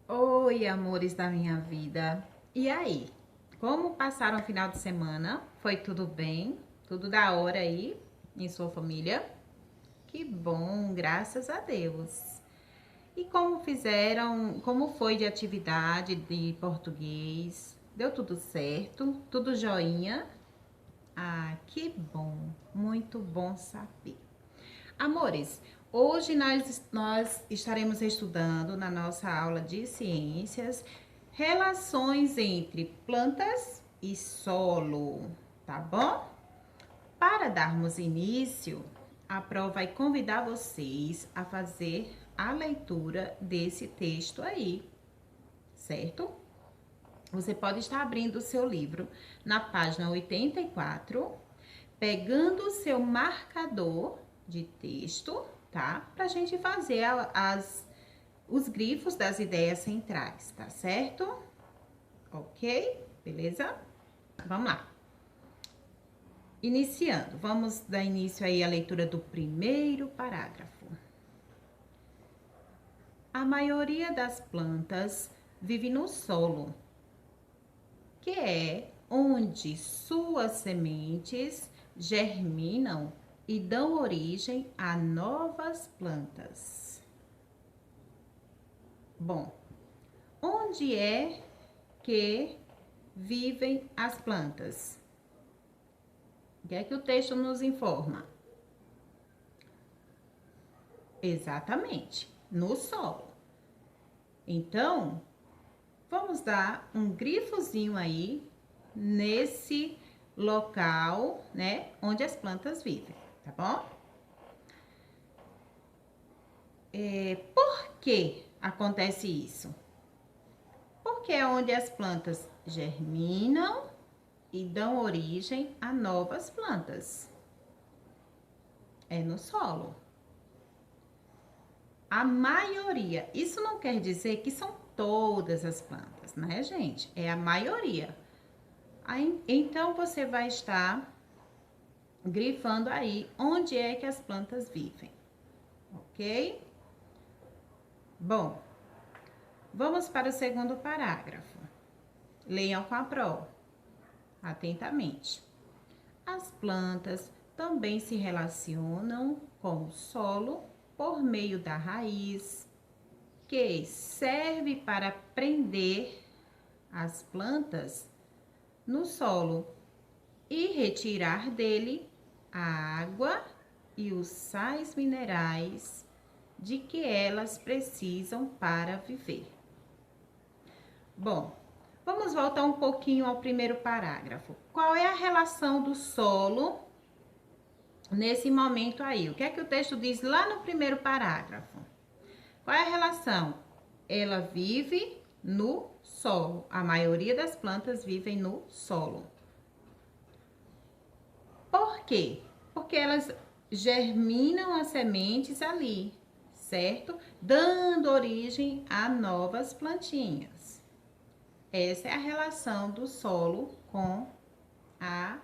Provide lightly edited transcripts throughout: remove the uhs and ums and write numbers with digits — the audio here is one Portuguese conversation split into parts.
Oi, amores da minha vida. E aí? Como passaram o final de semana? Foi tudo bem? Tudo da hora aí em sua família? Que bom, graças a Deus. E como fizeram? Como foi de atividade de português? Deu tudo certo? Tudo joinha? Ah, que bom. Muito bom saber. Amores, hoje nós estaremos estudando na nossa aula de ciências relações entre plantas e solo, tá bom? Para darmos início, a Pro vai convidar vocês a fazer a leitura desse texto aí, certo? Você pode estar abrindo o seu livro na página 84, pegando o seu marcador de texto, tá? Pra gente fazer os grifos das ideias centrais, tá certo? Ok? Beleza? Vamos lá. Iniciando, vamos dar início aí à leitura do primeiro parágrafo. A maioria das plantas vive no solo, que é onde suas sementes germinam e dão origem a novas plantas. Bom, onde é que vivem as plantas? O que é que o texto nos informa? Exatamente, no solo. Então, vamos dar um grifozinho aí nesse local, né, onde as plantas vivem, tá bom? Por que acontece isso? Porque é onde as plantas germinam e dão origem a novas plantas. É no solo. A maioria. Isso não quer dizer que são todas as plantas, né, gente? É a maioria. Aí, então você vai estar grifando aí onde é que as plantas vivem, ok? Bom, vamos para o segundo parágrafo. Leiam com a Pro, atentamente. As plantas também se relacionam com o solo por meio da raiz, que serve para prender as plantas no solo e retirar dele a água e os sais minerais de que elas precisam para viver. Bom, vamos voltar um pouquinho ao primeiro parágrafo. Qual é a relação do solo nesse momento aí? O que é que o texto diz lá no primeiro parágrafo? Qual é a relação? Ela vive no solo. A maioria das plantas vivem no solo. Por quê? Porque elas germinam as sementes ali, certo? Dando origem a novas plantinhas. Essa é a relação do solo com a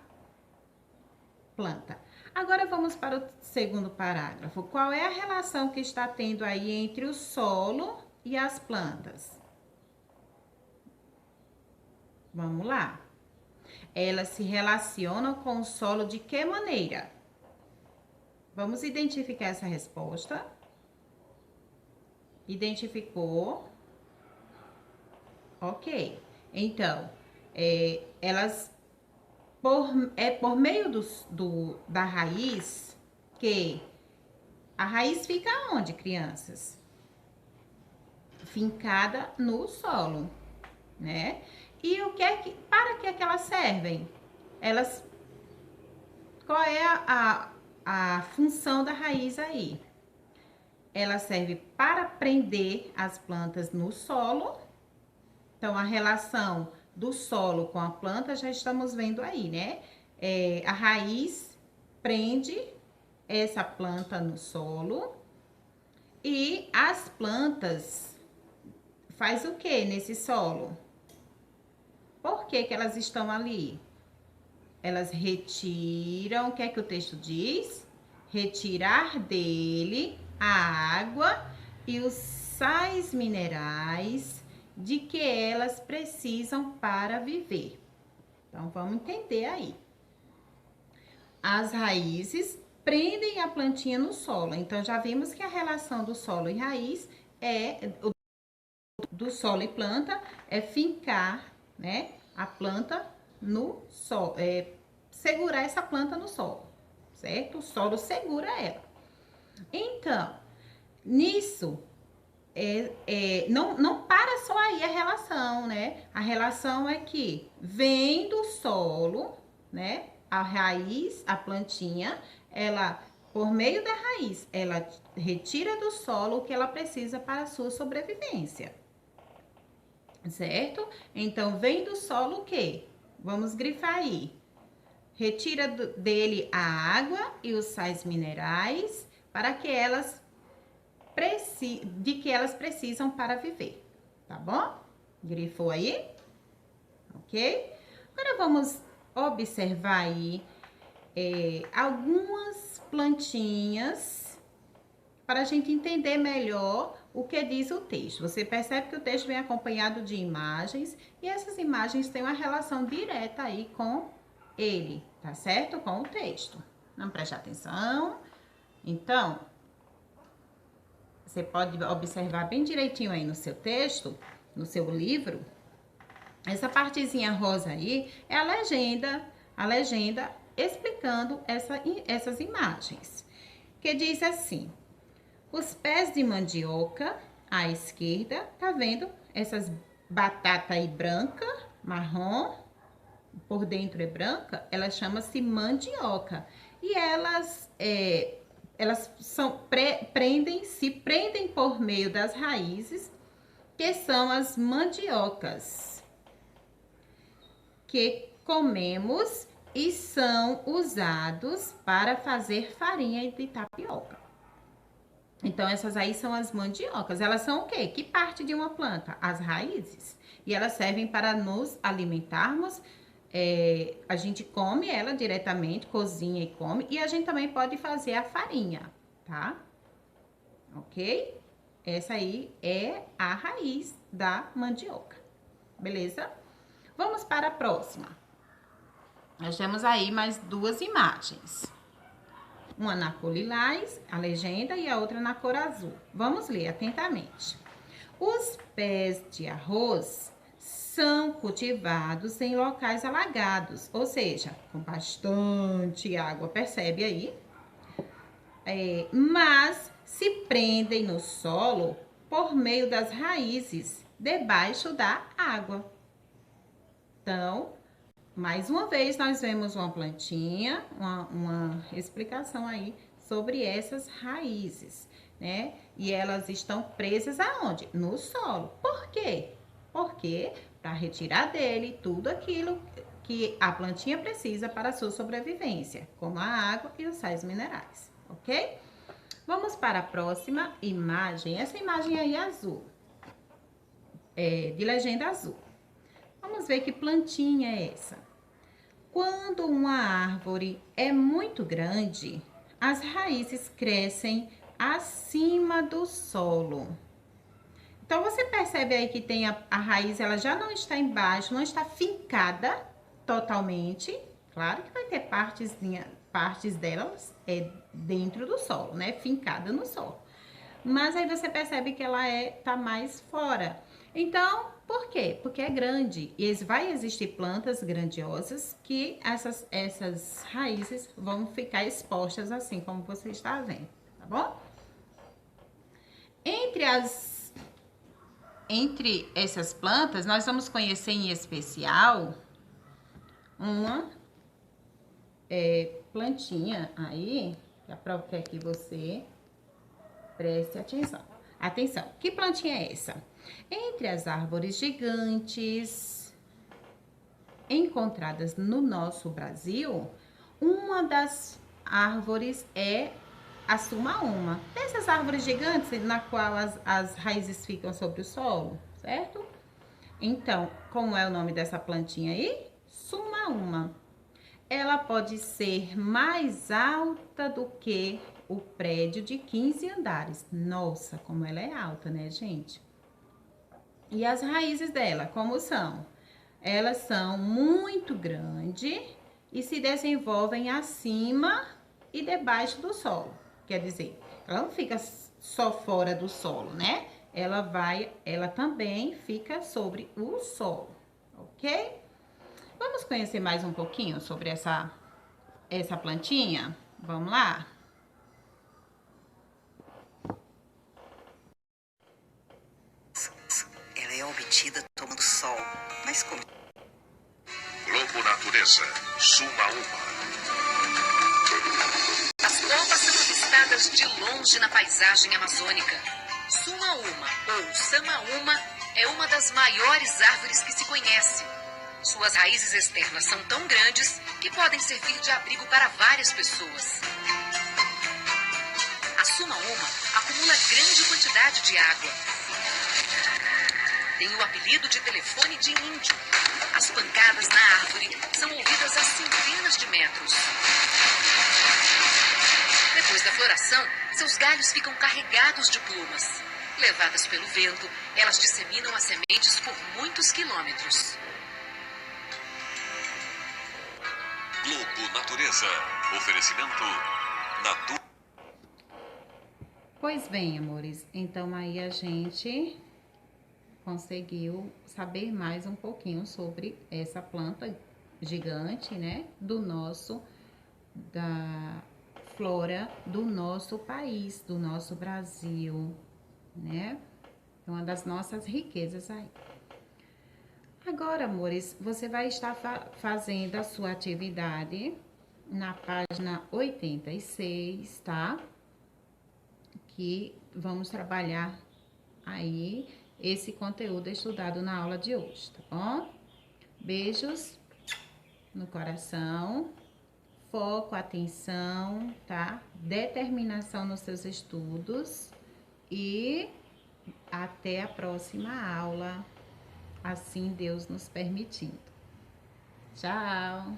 planta. Agora vamos para o segundo parágrafo. Qual é a relação que está tendo aí entre o solo e as plantas? Vamos lá. Elas se relacionam com o solo de que maneira? Vamos identificar essa resposta. Identificou? Ok. Então, elas por meio da raiz que a raiz fica onde, crianças? Fincada no solo, né? E para que elas servem? Elas, qual é a função da raiz aí? Ela serve para prender as plantas no solo. Então, a relação do solo com a planta já estamos vendo aí, né? A raiz prende essa planta no solo e as plantas faz o que nesse solo? Por que que elas estão ali? Elas retiram, o que é que o texto diz? Retirar dele a água e os sais minerais de que elas precisam para viver. Então, vamos entender aí. As raízes prendem a plantinha no solo. Então, já vimos que a relação do solo e raiz do solo e planta é fincar, né, a planta no solo, segurar essa planta no solo, certo? O solo segura ela. Então, nisso, não para só aí a relação, né? A relação é que vem do solo, né? A raiz, a plantinha, ela, por meio da raiz, ela retira do solo o que ela precisa para a sua sobrevivência, certo? Então, vem do solo o quê? Vamos grifar aí. Retira dele a água e os sais minerais para que elas precisam para viver, tá bom? Grifou aí? Ok? Agora vamos observar aí algumas plantinhas para a gente entender melhor o que diz o texto. Você percebe que o texto vem acompanhado de imagens e essas imagens têm uma relação direta aí com ele, tá certo? Com o texto. Vamos prestar atenção? Então, você pode observar bem direitinho aí no seu texto, no seu livro. Essa partezinha rosa aí é a legenda explicando essas imagens. Que diz assim: os pés de mandioca à esquerda, tá vendo? Essas batata aí branca, marrom, por dentro é branca, ela chama-se mandioca. E elas se prendem por meio das raízes, que são as mandiocas, que comemos e são usados para fazer farinha de tapioca. Então, essas aí são as mandiocas. Elas são o quê? Que parte de uma planta? As raízes. E elas servem para nos alimentarmos. A gente come ela diretamente, cozinha e come. E a gente também pode fazer a farinha, tá? Ok? Essa aí é a raiz da mandioca. Beleza? Vamos para a próxima. Nós temos aí mais duas imagens. Uma na cor lilás, a legenda, e a outra na cor azul. Vamos ler atentamente. Os pés de arroz são cultivados em locais alagados, ou seja, com bastante água, percebe aí? Mas se prendem no solo por meio das raízes, debaixo da água. Então, mais uma vez, nós vemos uma plantinha, uma explicação aí sobre essas raízes, né? E elas estão presas aonde? No solo. Por quê? Porque para retirar dele tudo aquilo que a plantinha precisa para a sua sobrevivência, como a água e os sais minerais, ok? Vamos para a próxima imagem. Essa imagem aí é azul, de legenda azul. Vamos ver que plantinha é essa. Quando uma árvore é muito grande, as raízes crescem acima do solo. Então, você percebe aí que tem a raiz, ela já não está embaixo, não está fincada totalmente. Claro que vai ter partes delas dentro do solo, né? Fincada no solo. Mas aí você percebe que ela tá mais fora. Então, por quê? Porque é grande e vai existir plantas grandiosas que essas raízes vão ficar expostas assim como você está vendo, tá bom? Entre essas plantas, nós vamos conhecer em especial uma plantinha aí, que é que você preste atenção. Atenção, que plantinha é essa? Entre as árvores gigantes encontradas no nosso Brasil, uma das árvores é a sumaúma. Dessas árvores gigantes na qual as raízes ficam sobre o solo, certo? Então, como é o nome dessa plantinha aí? Sumaúma. Ela pode ser mais alta do que o prédio de 15 andares. Nossa, como ela é alta, né, gente? E as raízes dela, como são? Elas são muito grandes e se desenvolvem acima e debaixo do solo. Quer dizer, ela não fica só fora do solo, né? Ela também fica sobre o solo, ok? Vamos conhecer mais um pouquinho sobre essa plantinha? Vamos lá? Ela é obtida tomando sol, mas como? Globo Natureza, Suma Uma. As copas são avistadas de longe na paisagem amazônica. Sumaúma ou Samaúma é uma das maiores árvores que se conhece. Suas raízes externas são tão grandes que podem servir de abrigo para várias pessoas. A Sumaúma acumula grande quantidade de água. Tem o apelido de telefone de índio. As pancadas na árvore são ouvidas a centenas de metros. Depois da floração, seus galhos ficam carregados de plumas. Levadas pelo vento, elas disseminam as sementes por muitos quilômetros. Globo Natureza, oferecimento Natura. Pois bem, amores, então aí a gente conseguiu saber mais um pouquinho sobre essa planta gigante, né, da flora do nosso país, do nosso Brasil, né? É uma das nossas riquezas aí. Agora, amores, você vai estar fazendo a sua atividade na página 86, tá? Que vamos trabalhar aí esse conteúdo estudado na aula de hoje, tá bom? Beijos no coração, foco, atenção, tá? Determinação nos seus estudos e até a próxima aula, assim Deus nos permitindo. Tchau!